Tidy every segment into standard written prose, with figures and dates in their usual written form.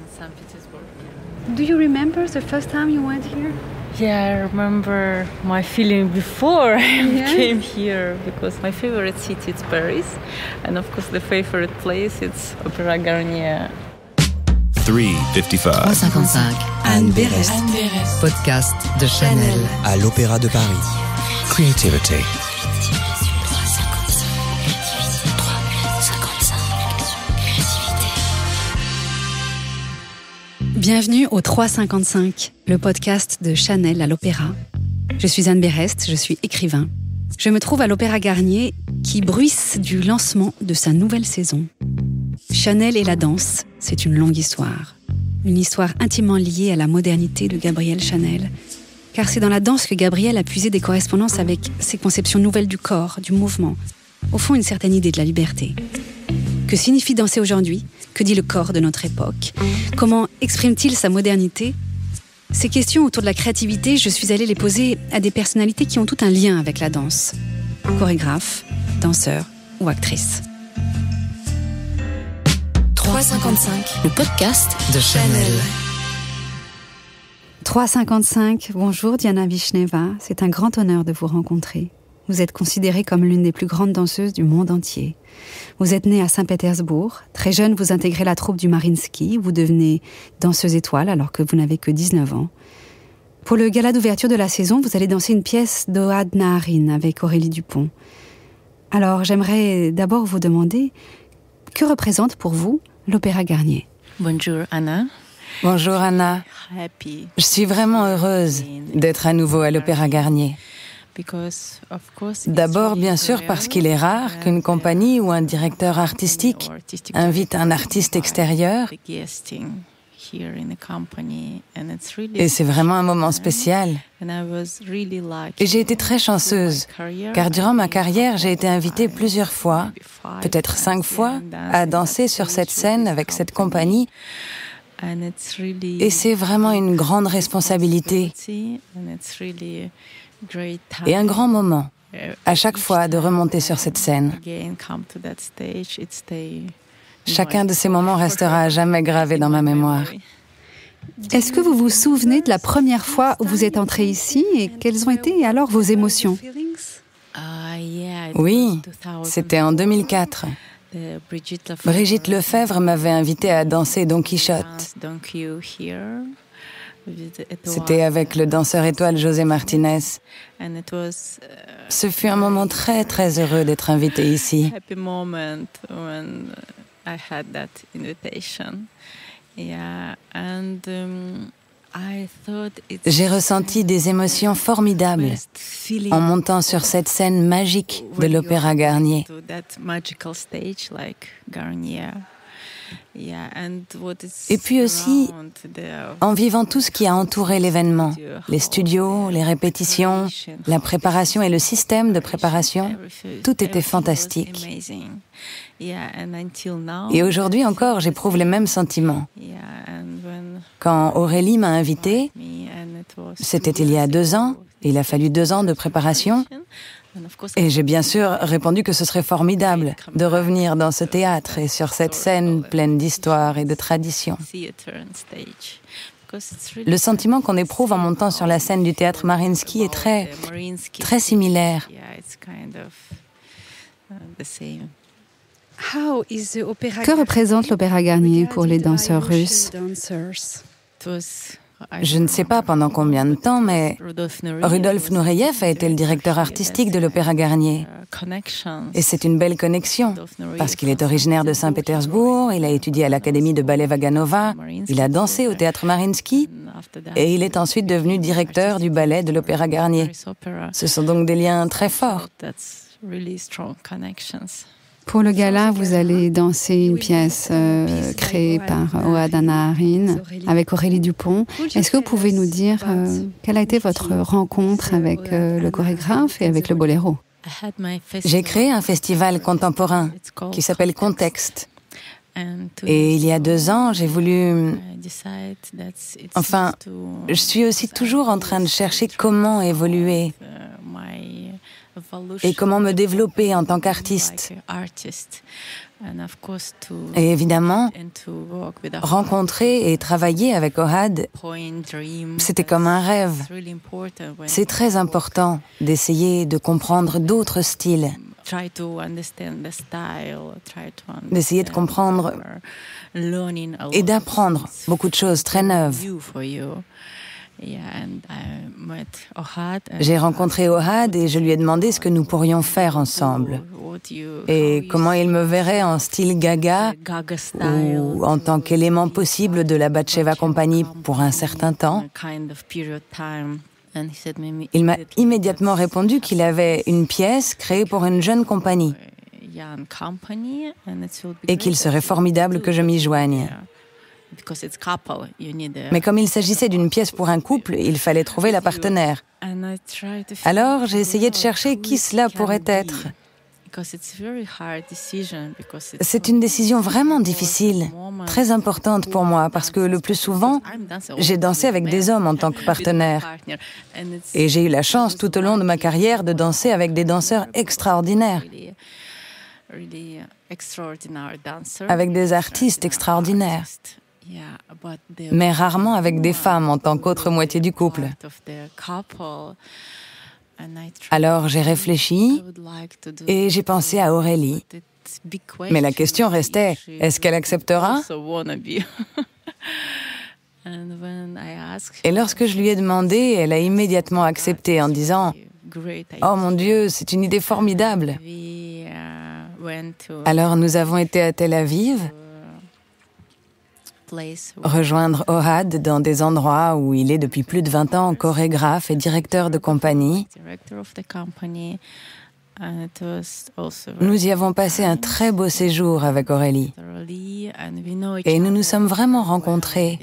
St. Petersburg. Do you remember the first time you went here? Yeah, I remember my feeling before I came here because my favorite city is Paris, and of course the favorite place is Opéra Garnier. 355. 355. Anne Berest. Podcast de Chanel. À l'Opéra de Paris. Creativity. Bienvenue au 355, le podcast de Chanel à l'Opéra. Je suis Anne Berest, je suis écrivain. Je me trouve à l'Opéra Garnier qui bruisse du lancement de sa nouvelle saison. Chanel et la danse, c'est une longue histoire. Une histoire intimement liée à la modernité de Gabrielle Chanel. Car c'est dans la danse que Gabrielle a puisé des correspondances avec ses conceptions nouvelles du corps, du mouvement. Au fond, une certaine idée de la liberté. Que signifie danser aujourd'hui ? Que dit le corps de notre époque ? Comment exprime-t-il sa modernité ? Ces questions autour de la créativité, je suis allée les poser à des personnalités qui ont tout un lien avec la danse. Chorégraphes, danseurs ou actrices. 355, le podcast de Chanel. 355, bonjour Diana Vishneva, c'est un grand honneur de vous rencontrer. Vous êtes considérée comme l'une des plus grandes danseuses du monde entier. Vous êtes née à Saint-Pétersbourg. Très jeune, vous intégrez la troupe du Mariinsky. Vous devenez danseuse étoile alors que vous n'avez que 19 ans. Pour le gala d'ouverture de la saison, vous allez danser une pièce d'Ohad Naharin avec Aurélie Dupont. Alors, j'aimerais d'abord vous demander, que représente pour vous l'Opéra Garnier ? Bonjour Anna. Bonjour Anna. Je suis vraiment heureuse d'être à nouveau à l'Opéra Garnier. D'abord, bien sûr, parce qu'il est rare qu'une compagnie ou un directeur artistique invite un artiste extérieur. Et c'est vraiment un moment spécial. Et j'ai été très chanceuse, car durant ma carrière, j'ai été invitée plusieurs fois, peut-être 5 fois, à danser sur cette scène avec cette compagnie. Et c'est vraiment une grande responsabilité. Et un grand moment, à chaque fois, de remonter sur cette scène. Chacun de ces moments restera à jamais gravé dans ma mémoire. Est-ce que vous vous souvenez de la première fois où vous êtes entrée ici et quelles ont été alors vos émotions ? Oui, c'était en 2004. Brigitte Lefebvre m'avait invitée à danser Don Quichotte. C'était avec le danseur étoile José Martinez. Ce fut un moment très très heureux d'être invitée ici. J'ai ressenti des émotions formidables en montant sur cette scène magique de l'Opéra Garnier. Et puis aussi, en vivant tout ce qui a entouré l'événement, les studios, les répétitions, la préparation et le système de préparation, tout était fantastique. Et aujourd'hui encore, j'éprouve les mêmes sentiments. Quand Aurélie m'a invitée, c'était il y a 2 ans, il a fallu 2 ans de préparation, et j'ai bien sûr répondu que ce serait formidable de revenir dans ce théâtre et sur cette scène pleine d'histoire et de tradition. Le sentiment qu'on éprouve en montant sur la scène du théâtre Mariinsky est très, très similaire. Que représente l'Opéra Garnier pour les danseurs russes ? Je ne sais pas pendant combien de temps, mais Rudolf Nureyev a été le directeur artistique de l'Opéra Garnier. Et c'est une belle connexion, parce qu'il est originaire de Saint-Pétersbourg, il a étudié à l'Académie de ballet Vaganova, il a dansé au théâtre Mariinsky, et il est ensuite devenu directeur du ballet de l'Opéra Garnier. Ce sont donc des liens très forts. Pour le gala, vous allez danser une pièce créée par Ohad Naharin avec Aurélie Dupont. Est-ce que vous pouvez nous dire quelle a été votre rencontre avec le chorégraphe et avec le boléro ? J'ai créé un festival contemporain qui s'appelle Contexte. Et il y a 2 ans, j'ai voulu... Enfin, je suis aussi toujours en train de chercher comment évoluer. et comment me développer en tant qu'artiste. Et évidemment, rencontrer et travailler avec Ohad, c'était comme un rêve. C'est très important d'essayer de comprendre d'autres styles, d'essayer de comprendre et d'apprendre beaucoup de choses très neuves. J'ai rencontré Ohad et je lui ai demandé ce que nous pourrions faire ensemble et comment il me verrait en style Gaga ou en tant qu'élément possible de la Batsheva Company pour un certain temps. Il m'a immédiatement répondu qu'il avait une pièce créée pour une jeune compagnie et qu'il serait formidable que je m'y joigne. Mais comme il s'agissait d'une pièce pour un couple, il fallait trouver la partenaire. Alors, j'ai essayé de chercher qui cela pourrait être. C'est une décision vraiment difficile, très importante pour moi, parce que le plus souvent, j'ai dansé avec des hommes en tant que partenaire. Et j'ai eu la chance tout au long de ma carrière de danser avec des danseurs extraordinaires, avec des artistes extraordinaires, mais rarement avec des femmes en tant qu'autre moitié du couple. Alors j'ai réfléchi et j'ai pensé à Aurélie. Mais la question restait, est-ce qu'elle acceptera ? Et lorsque je lui ai demandé, elle a immédiatement accepté en disant « Oh mon Dieu, c'est une idée formidable !» Alors nous avons été à Tel Aviv, rejoindre Ohad dans des endroits où il est depuis plus de 20 ans chorégraphe et directeur de compagnie. Nous y avons passé un très beau séjour avec Aurélie. Et nous nous sommes vraiment rencontrés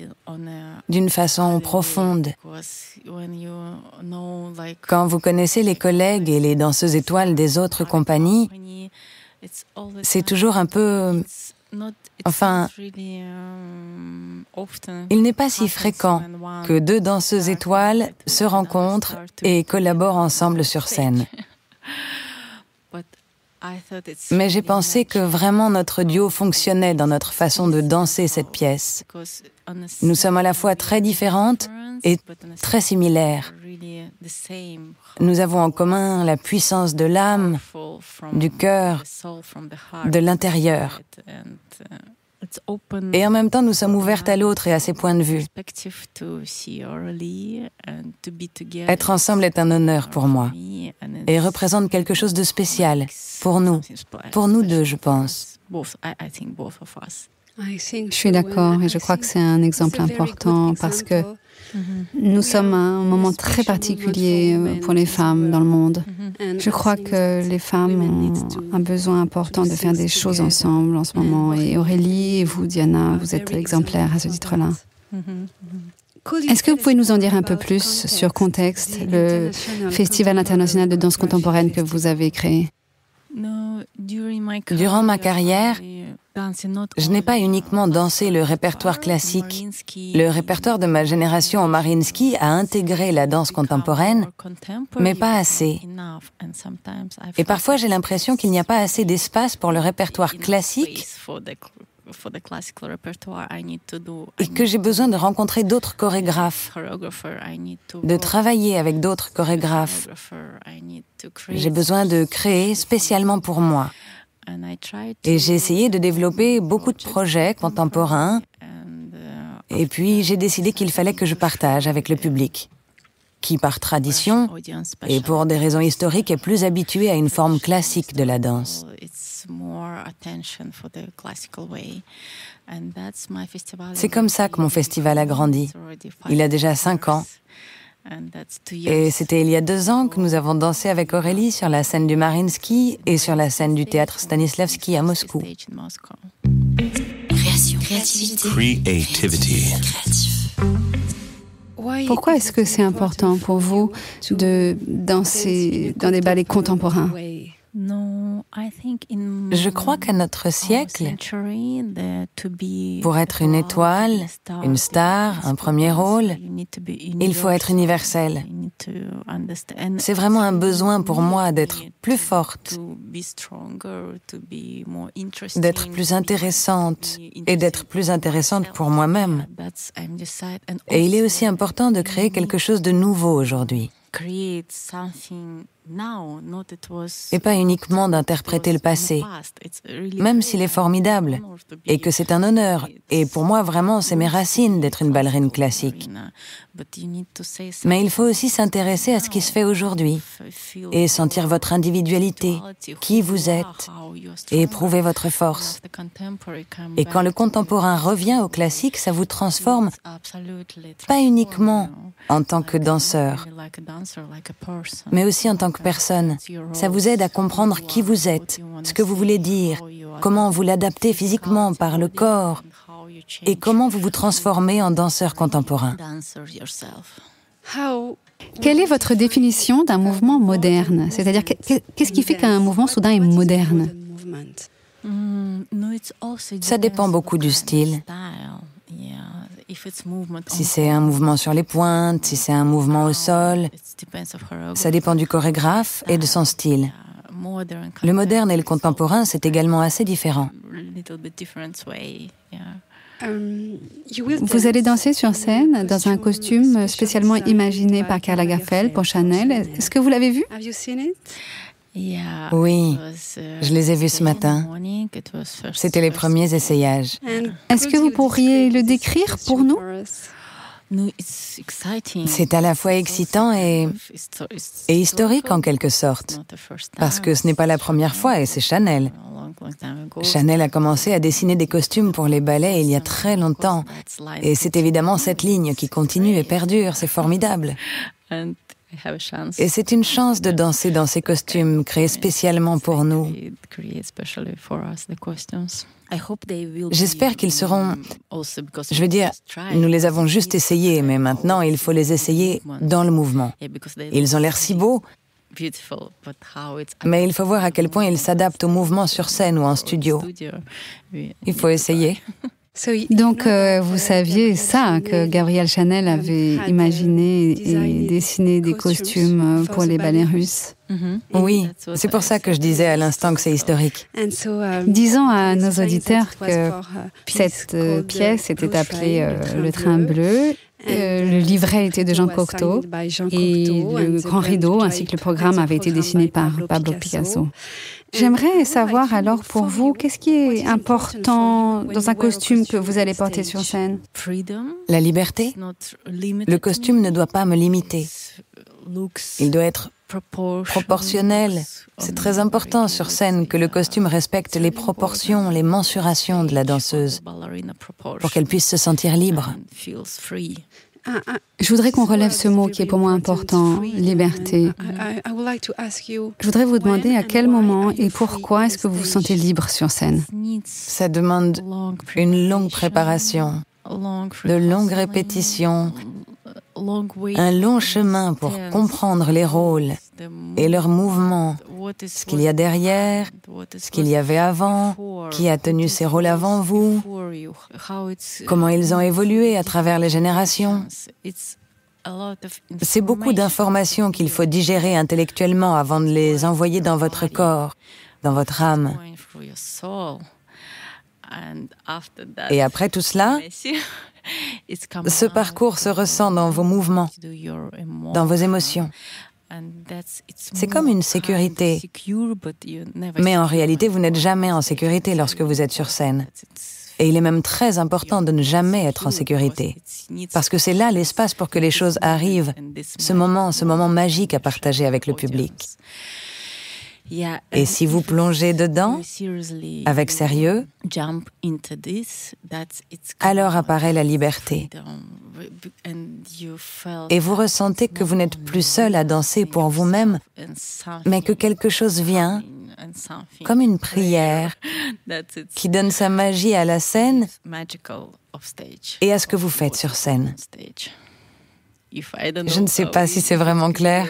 d'une façon profonde. Quand vous connaissez les collègues et les danseuses étoiles des autres compagnies, c'est toujours un peu... Enfin, il n'est pas si fréquent que deux danseuses étoiles se rencontrent et collaborent ensemble sur scène. Mais j'ai pensé que vraiment notre duo fonctionnait dans notre façon de danser cette pièce. Nous sommes à la fois très différentes et très similaires. Nous avons en commun la puissance de l'âme, du cœur, de l'intérieur. Et en même temps, nous sommes ouvertes à l'autre et à ses points de vue. Être ensemble est un honneur pour moi et représente quelque chose de spécial pour nous deux, je pense. Je suis d'accord et je crois que c'est un exemple important parce que nous sommes à un moment très particulier pour les femmes dans le monde. Je crois que les femmes ont un besoin important de faire des choses ensemble en ce moment. Et Aurélie et vous, Diana, vous êtes exemplaires à ce titre-là. Est-ce que vous pouvez nous en dire un peu plus sur Contexte, le Festival international de danse contemporaine que vous avez créé? Durant ma carrière, je n'ai pas uniquement dansé le répertoire classique. Le répertoire de ma génération au Mariinsky a intégré la danse contemporaine, mais pas assez. Et parfois, j'ai l'impression qu'il n'y a pas assez d'espace pour le répertoire classique et que j'ai besoin de rencontrer d'autres chorégraphes, de travailler avec d'autres chorégraphes. J'ai besoin de créer spécialement pour moi. Et j'ai essayé de développer beaucoup de projets contemporains. Et puis, j'ai décidé qu'il fallait que je partage avec le public, qui, par tradition, et pour des raisons historiques, est plus habitué à une forme classique de la danse. C'est comme ça que mon festival a grandi. Il a déjà 5 ans. Et c'était il y a 2 ans que nous avons dansé avec Aurélie sur la scène du Mariinsky et sur la scène du théâtre Stanislavski à Moscou. Creativity. Pourquoi est-ce que c'est important pour vous de danser dans des ballets contemporains? Je crois qu'à notre siècle, pour être une étoile, une star, un premier rôle, il faut être universel. C'est vraiment un besoin pour moi d'être plus forte, d'être plus intéressante et d'être plus intéressante pour moi-même. Et il est aussi important de créer quelque chose de nouveau aujourd'hui. Et pas uniquement d'interpréter le passé, même s'il est formidable, et que c'est un honneur. Et pour moi, vraiment, c'est mes racines d'être une ballerine classique. Mais il faut aussi s'intéresser à ce qui se fait aujourd'hui, et sentir votre individualité, qui vous êtes, et éprouver votre force. Et quand le contemporain revient au classique, ça vous transforme, pas uniquement en tant que danseur, mais aussi en tant que personne. Ça vous aide à comprendre qui vous êtes, ce que vous voulez dire, comment vous l'adaptez physiquement par le corps et comment vous vous transformez en danseur contemporain. Quelle est votre définition d'un mouvement moderne? C'est-à-dire, qu'est-ce qui fait qu'un mouvement soudain est moderne? Ça dépend beaucoup du style. Si c'est un mouvement sur les pointes, si c'est un mouvement au sol, ça dépend du chorégraphe et de son style. Le moderne et le contemporain, c'est également assez différent. Vous allez danser sur scène dans un costume spécialement imaginé par Karl Lagerfeld pour Chanel. Est-ce que vous l'avez vu? Oui, je les ai vus ce matin. C'était les premiers essayages. Est-ce que vous pourriez le décrire pour nous? C'est à la fois excitant et historique en quelque sorte, parce que ce n'est pas la première fois et c'est Chanel. Chanel a commencé à dessiner des costumes pour les ballets il y a très longtemps. Et c'est évidemment cette ligne qui continue et perdure, c'est formidable. Et c'est une chance de danser dans ces costumes créés spécialement pour nous. J'espère qu'ils seront... Je veux dire, nous les avons juste essayés, mais maintenant il faut les essayer dans le mouvement. Ils ont l'air si beaux, mais il faut voir à quel point ils s'adaptent au mouvement sur scène ou en studio. Il faut essayer. Donc, vous saviez ça, que Gabrielle Chanel avait imaginé et dessiné des costumes pour les ballets russes? Oui, c'est pour ça que je disais à l'instant que c'est historique. Disons à nos auditeurs que cette pièce était appelée Le Train Bleu. Le livret était de Jean Cocteau et le grand rideau ainsi que le programme avait été dessiné par Pablo Picasso. J'aimerais savoir alors pour vous, qu'est-ce qui est important dans un costume que vous allez porter sur scène? La liberté. Le costume ne doit pas me limiter. Il doit être proportionnel. C'est très important sur scène que le costume respecte les proportions, les mensurations de la danseuse pour qu'elle puisse se sentir libre. Je voudrais qu'on relève ce mot qui est pour moi important, liberté. Je voudrais vous demander à quel moment et pourquoi est-ce que vous vous sentez libre sur scène? Ça demande une longue préparation, de longues répétitions, un long chemin pour comprendre les rôles et leurs mouvements, ce qu'il y a derrière, ce qu'il y avait avant, qui a tenu ces rôles avant vous, comment ils ont évolué à travers les générations. C'est beaucoup d'informations qu'il faut digérer intellectuellement avant de les envoyer dans votre corps, dans votre âme. Et après tout cela, ce parcours se ressent dans vos mouvements, dans vos émotions. C'est comme une sécurité, mais en réalité, vous n'êtes jamais en sécurité lorsque vous êtes sur scène. Et il est même très important de ne jamais être en sécurité, parce que c'est là l'espace pour que les choses arrivent, ce moment magique à partager avec le public. Et si vous plongez dedans, avec sérieux, alors apparaît la liberté. Et vous ressentez que vous n'êtes plus seul à danser pour vous-même, mais que quelque chose vient, comme une prière, qui donne sa magie à la scène et à ce que vous faites sur scène. Je ne sais pas si c'est vraiment clair.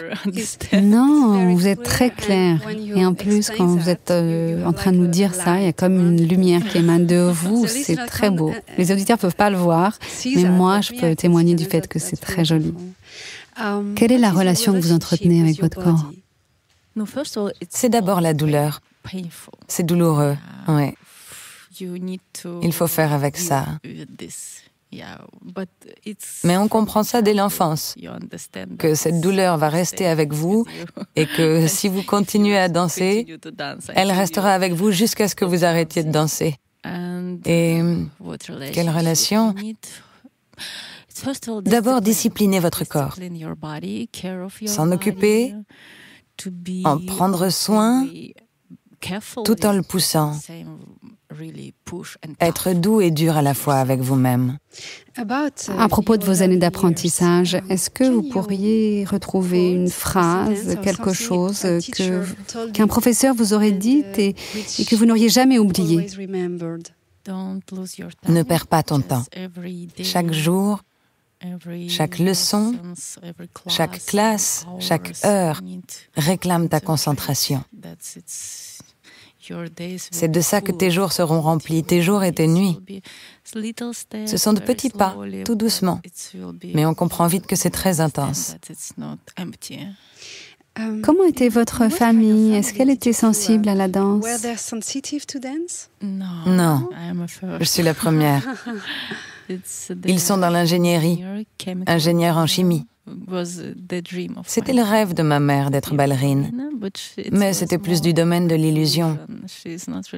Non, vous êtes très clair. Et en plus, quand vous êtes en train de nous dire ça, il y a comme une lumière qui émane de vous. C'est très beau. Les auditeurs ne peuvent pas le voir, mais moi, je peux témoigner du fait que c'est très joli. Quelle est la relation que vous entretenez avec votre corps? C'est d'abord la douleur. C'est douloureux, ouais. Il faut faire avec ça. Mais on comprend ça dès l'enfance, que cette douleur va rester avec vous et que si vous continuez à danser, elle restera avec vous jusqu'à ce que vous arrêtiez de danser. Et quelle relation? D'abord, discipliner votre corps, s'en occuper, en prendre soin, tout en le poussant. Être doux et dur à la fois avec vous-même. À propos de vos années d'apprentissage, est-ce que vous pourriez retrouver une phrase, quelque chose qu'un professeur vous aurait dit et que vous n'auriez jamais oublié? Ne perds pas ton temps. Chaque jour, chaque leçon, chaque classe, chaque heure réclame ta concentration. C'est de ça que tes jours seront remplis, tes jours et tes nuits. Ce sont de petits pas, tout doucement, mais on comprend vite que c'est très intense. Comment était votre famille? Est-ce qu'elle était sensible à la danse? Non, je suis la première. Ils sont dans l'ingénierie, ingénieurs en chimie. C'était le rêve de ma mère d'être ballerine, mais c'était plus du domaine de l'illusion.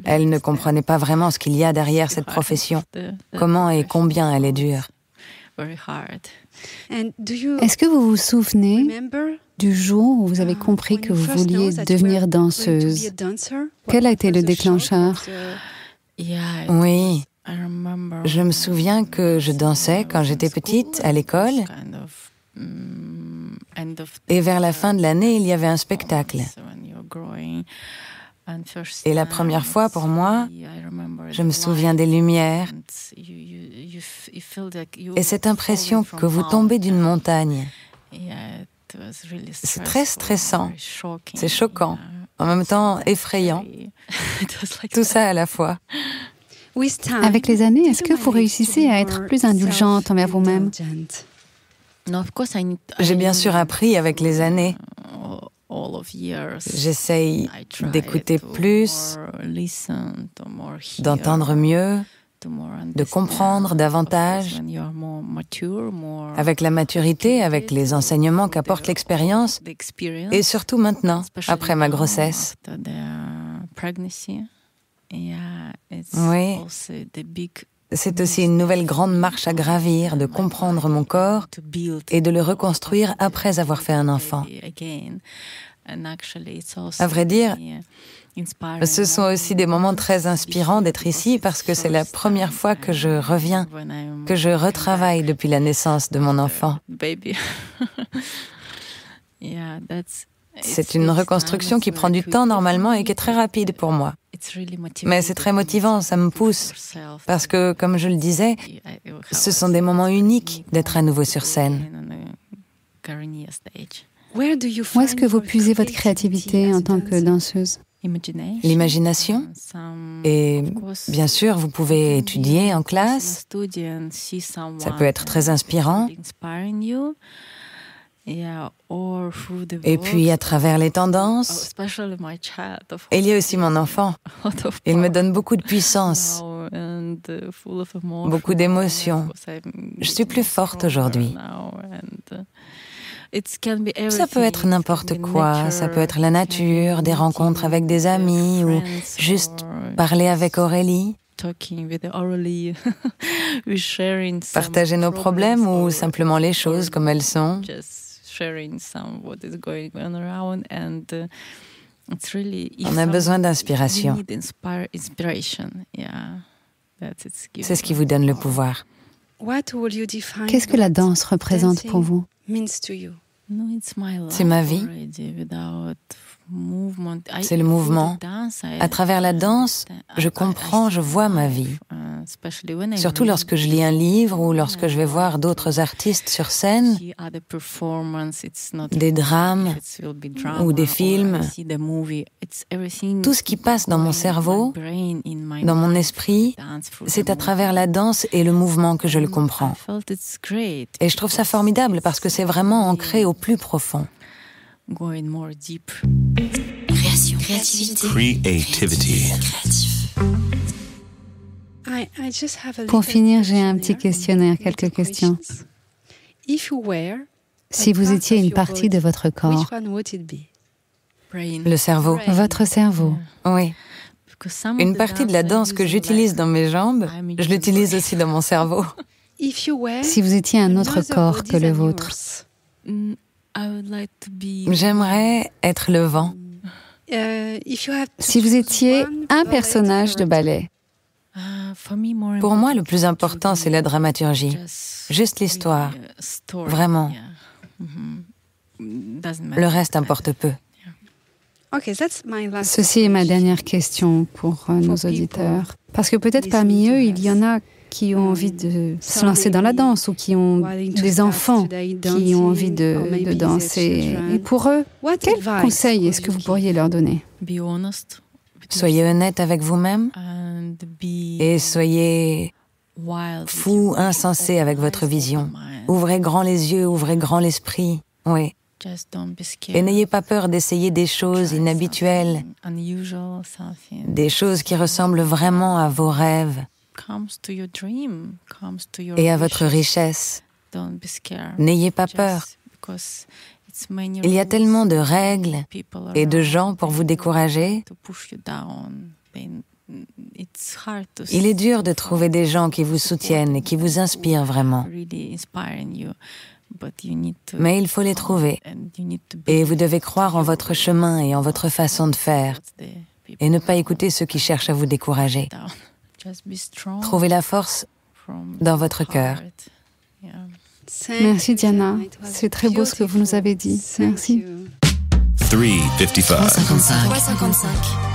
Elle ne comprenait pas vraiment ce qu'il y a derrière cette profession, comment et combien elle est dure. Est-ce que vous vous souvenez du jour où vous avez compris que vous vouliez devenir danseuse? Quel a été le déclencheur? Oui, je me souviens que je dansais quand j'étais petite à l'école. Et vers la fin de l'année, il y avait un spectacle. Et la première fois pour moi, je me souviens des lumières et cette impression que vous tombez d'une montagne. C'est très stressant, c'est choquant, en même temps effrayant. Tout ça à la fois. Avec les années, est-ce que vous réussissez à être plus indulgente envers vous-même? J'ai bien sûr appris avec les années. J'essaye d'écouter plus, d'entendre mieux, de comprendre davantage. Avec la maturité, avec les enseignements qu'apporte l'expérience, et surtout maintenant, après ma grossesse. Oui. C'est aussi une nouvelle grande marche à gravir, de comprendre mon corps et de le reconstruire après avoir fait un enfant. À vrai dire, ce sont aussi des moments très inspirants d'être ici parce que c'est la première fois que je reviens, que je retravaille depuis la naissance de mon enfant. C'est une reconstruction qui prend du temps normalement et qui est très rapide pour moi. Mais c'est très motivant, ça me pousse. Parce que, comme je le disais, ce sont des moments uniques d'être à nouveau sur scène. Où est-ce que vous puisez votre créativité en tant que danseuse? L'imagination. Et bien sûr, vous pouvez étudier en classe. Ça peut être très inspirant. Et puis à travers les tendances, il y a aussi mon enfant. Il me donne beaucoup de puissance, beaucoup d'émotions. Je suis plus forte aujourd'hui. Ça peut être n'importe quoi, ça peut être la nature, des rencontres avec des amis ou juste parler avec Aurélie. Partager nos problèmes ou simplement les choses comme elles sont. On a besoin d'inspiration. C'est ce qui vous donne le pouvoir. Qu'est-ce que la danse représente pour vous? C'est ma vie. C'est le mouvement. À travers la danse, je comprends, je vois ma vie. Surtout lorsque je lis un livre ou lorsque je vais voir d'autres artistes sur scène, des drames ou des films. Tout ce qui passe dans mon cerveau, dans mon esprit, c'est à travers la danse et le mouvement que je le comprends. Et je trouve ça formidable parce que c'est vraiment ancré au plus profond. Creativity. Pour finir, j'ai un petit questionnaire, quelques questions. Si vous étiez une partie de votre corps, Le cerveau. votre cerveau, Oui. Une partie de la danse que j'utilise dans mes jambes, je l'utilise aussi dans mon cerveau. si vous étiez un autre corps que le vôtre, J'aimerais être le vent. si vous étiez un personnage de ballet, Pour moi, le plus important, c'est la dramaturgie. Juste l'histoire. Vraiment. Le reste importe peu. ceci est ma dernière question pour nos auditeurs. Parce que peut-être parmi eux, il y en a qui ont envie de se lancer dans la danse ou qui ont des enfants qui ont envie de danser. Et pour eux, quel conseil est-ce que vous pourriez leur donner? Soyez honnête avec vous-même et soyez fou, insensé avec votre vision. Ouvrez grand les yeux, ouvrez grand l'esprit. Oui. Et n'ayez pas peur d'essayer des choses inhabituelles, des choses qui ressemblent vraiment à vos rêves et à votre richesse. N'ayez pas peur. Il y a tellement de règles et de gens pour vous décourager. Il est dur de trouver des gens qui vous soutiennent et qui vous inspirent vraiment. Mais il faut les trouver. Et vous devez croire en votre chemin et en votre façon de faire. Et ne pas écouter ceux qui cherchent à vous décourager. Trouvez la force dans votre cœur. Merci Diana, c'est très beau ce que vous nous avez dit. Merci. 355. 355.